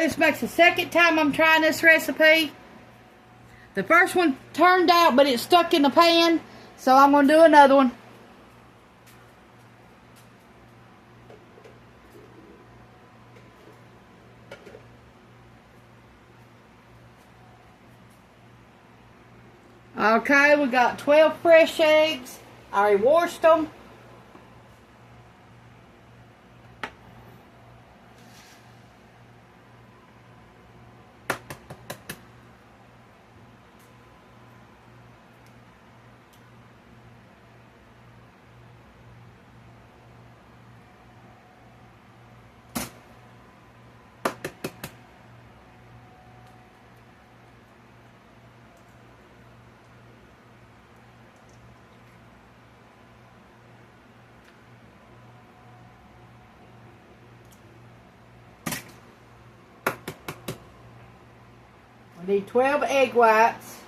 this makes the second time I'm trying this recipe. The first one turned out, but it stuck in the pan, so I'm going to do another one. Okay, we got 12 fresh eggs. I already washed them. I need 12 egg whites.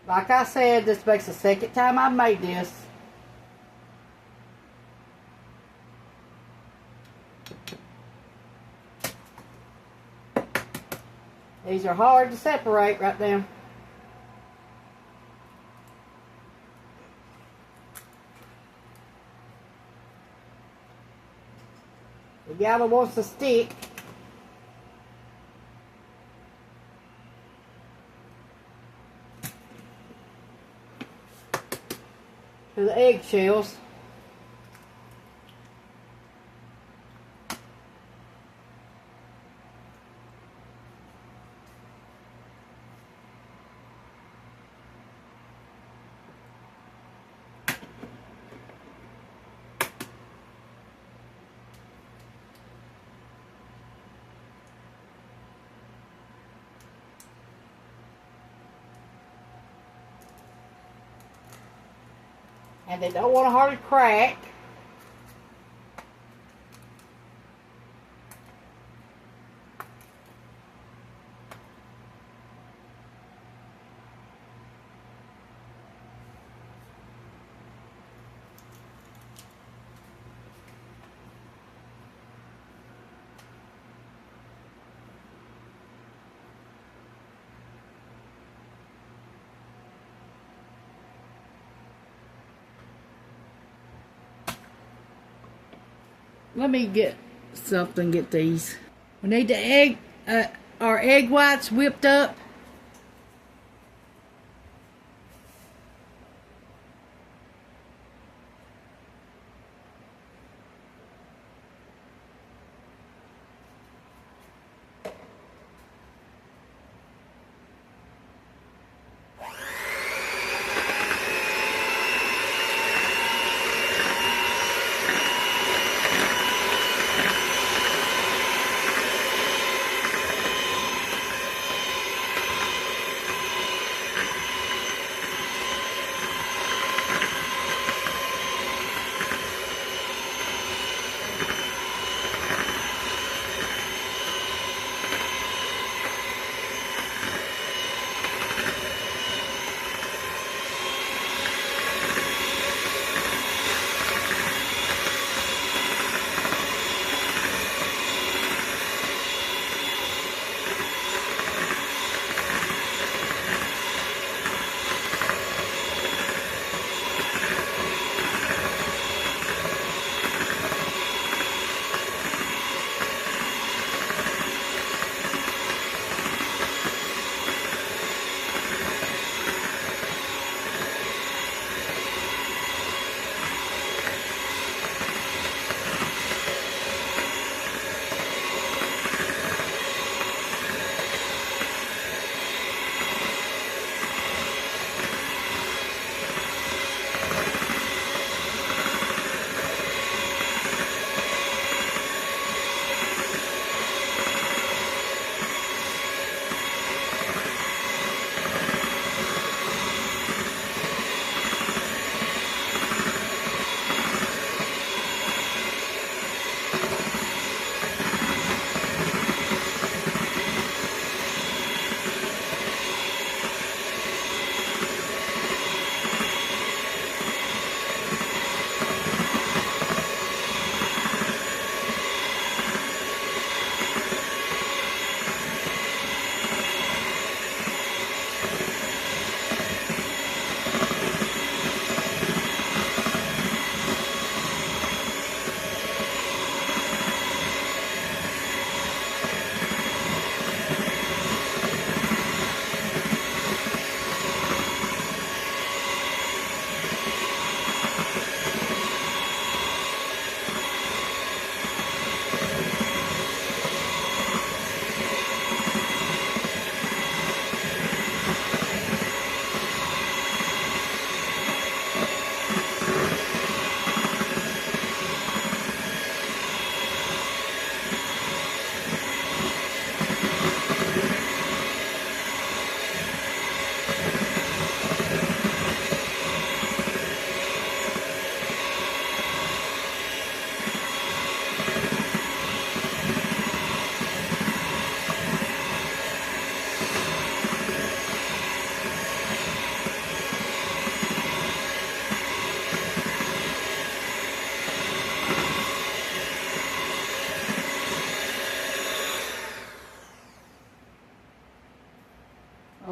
Like I said, this makes the second time I've made this. These are hard to separate right now. The yellow wants to stick. To the eggshells. And they don't want to hardly crack. Let me get something, get these. We need the our egg whites whipped up.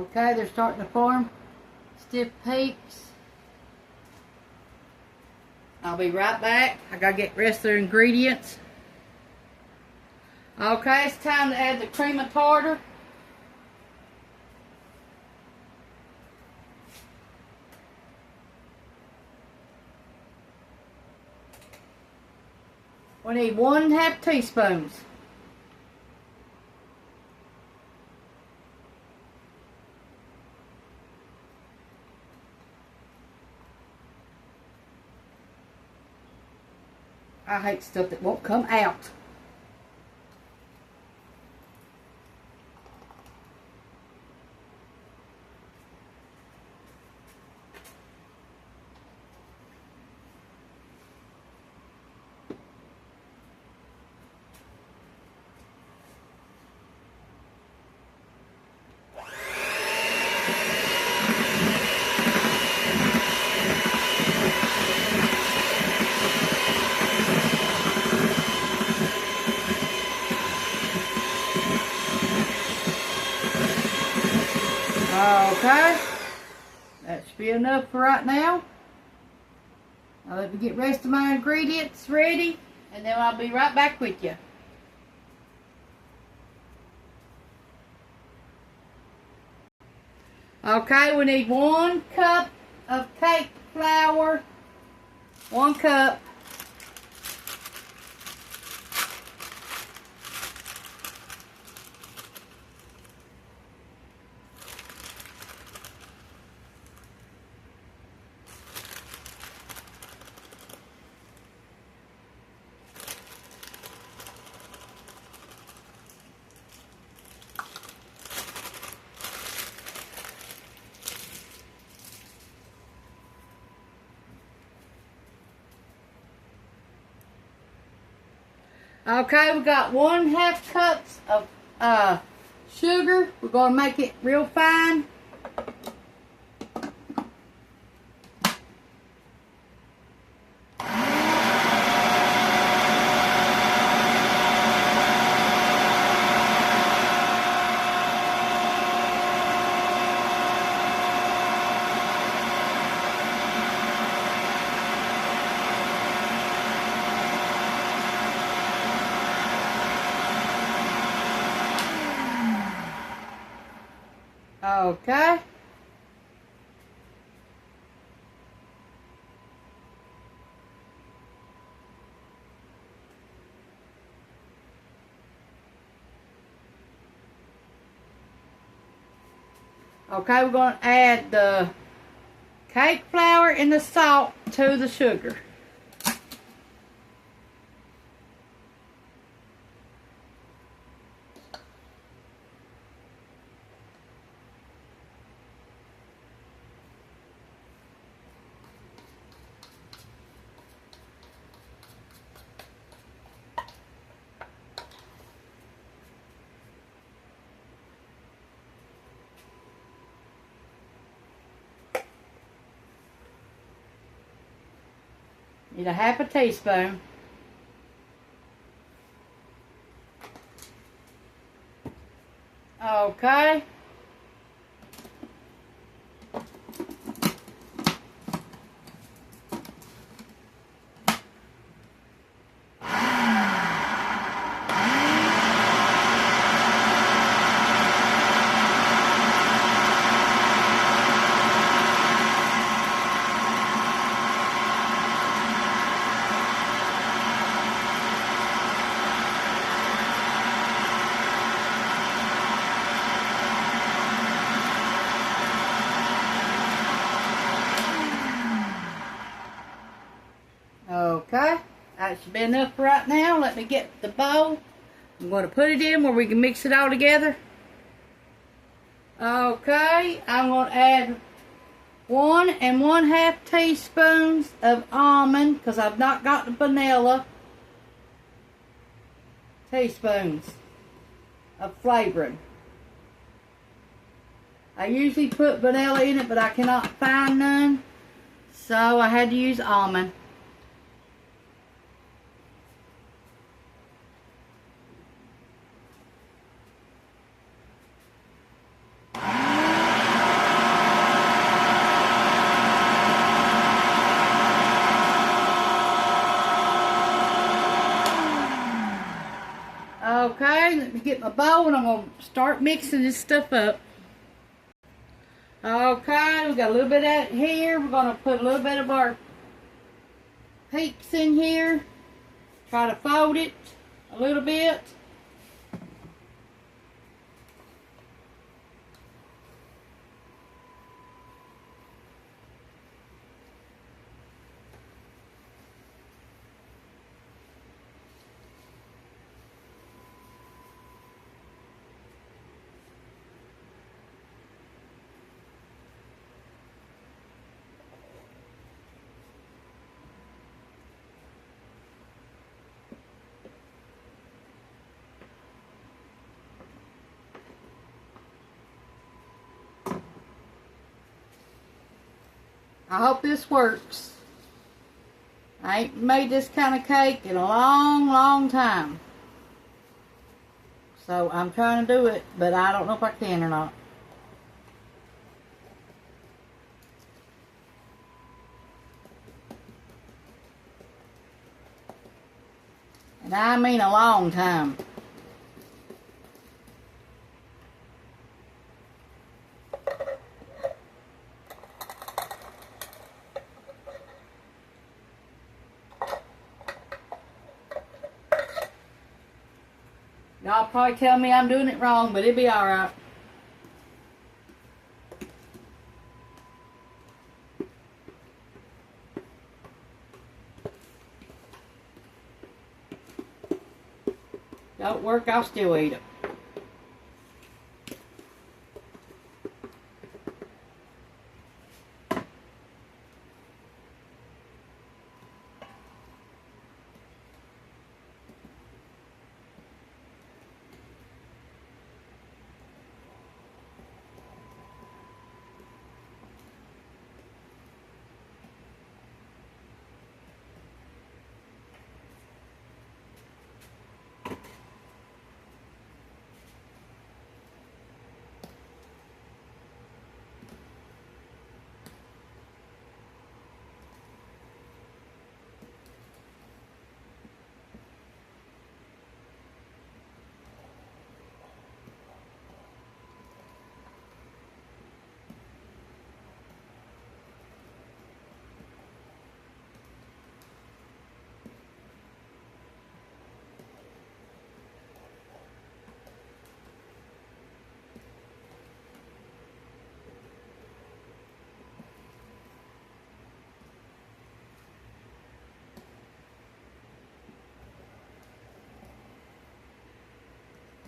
Okay, they're starting to form stiff peaks. I'll be right back. I gotta get the rest of their ingredients. Okay, it's time to add the cream of tartar. We need 1½ teaspoons. I hate stuff that won't come out. Okay, that should be enough for right now. Now let me get the rest of my ingredients ready, and then I'll be right back with you. Okay, we need 1 cup of cake flour, 1 cup. Okay, we got 1½ cups of sugar. We're going to make it real fine. Okay. Okay, we're going to add the cake flour and the salt to the sugar. Need 1/2 teaspoon. Okay. Okay, that should be enough for right now. Let me get the bowl. I'm going to put it in where we can mix it all together. Okay, I'm going to add 1 1/2 teaspoons of almond, because I've not got the vanilla. Teaspoons of flavoring. I usually put vanilla in it, but I cannot find none, so I had to use almond. Okay, let me get my bowl and I'm going to start mixing this stuff up. Okay, we got a little bit of that here. We're going to put a little bit of our peaks in here. Try to fold it a little bit. I hope this works. I ain't made this kind of cake in a long, long time. So I'm trying to do it, but I don't know if I can or not. And I mean a long time. Y'all probably tell me I'm doing it wrong, but it'll be alright. Don't work, I'll still eat it.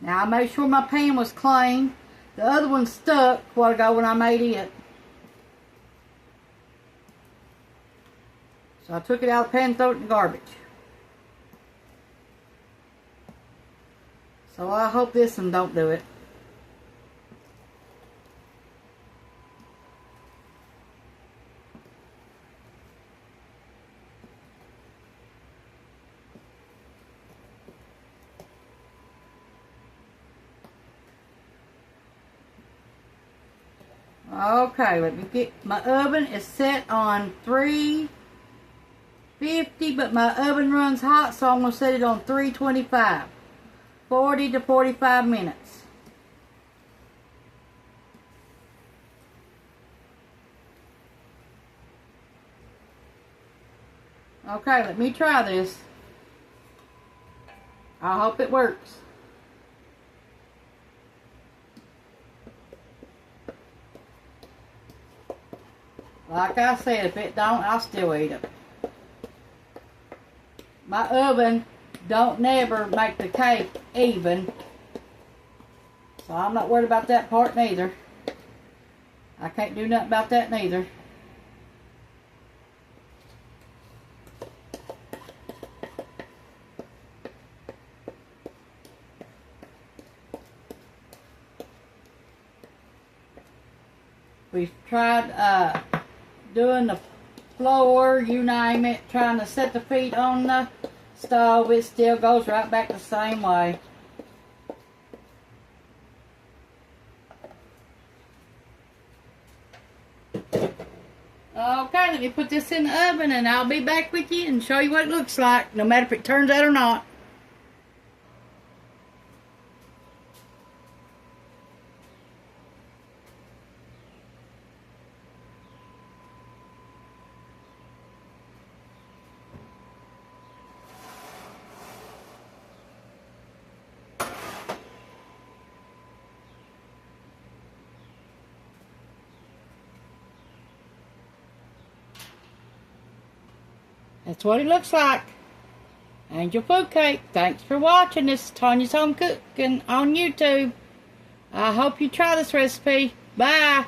Now I made sure my pan was clean. The other one stuck a while ago when I made it. So I took it out of the pan and threw it in the garbage. So I hope this one don't do it. Okay, let me get, my oven is set on 350, but my oven runs hot, so I'm going to set it on 325. 40 to 45 minutes. Okay, let me try this. I hope it works. Like I said, if it don't, I'll still eat it. My oven don't never make the cake even. So I'm not worried about that part neither. I can't do nothing about that neither. We've tried doing the floor, you name it, trying to set the feet on the stove. It still goes right back the same way. Okay, let me put this in the oven and I'll be back with you and show you what it looks like, no matter if it turns out or not. That's what it looks like. Angel Food Cake. Thanks for watching. This is Tanya's Home Cooking on YouTube. I hope you try this recipe. Bye.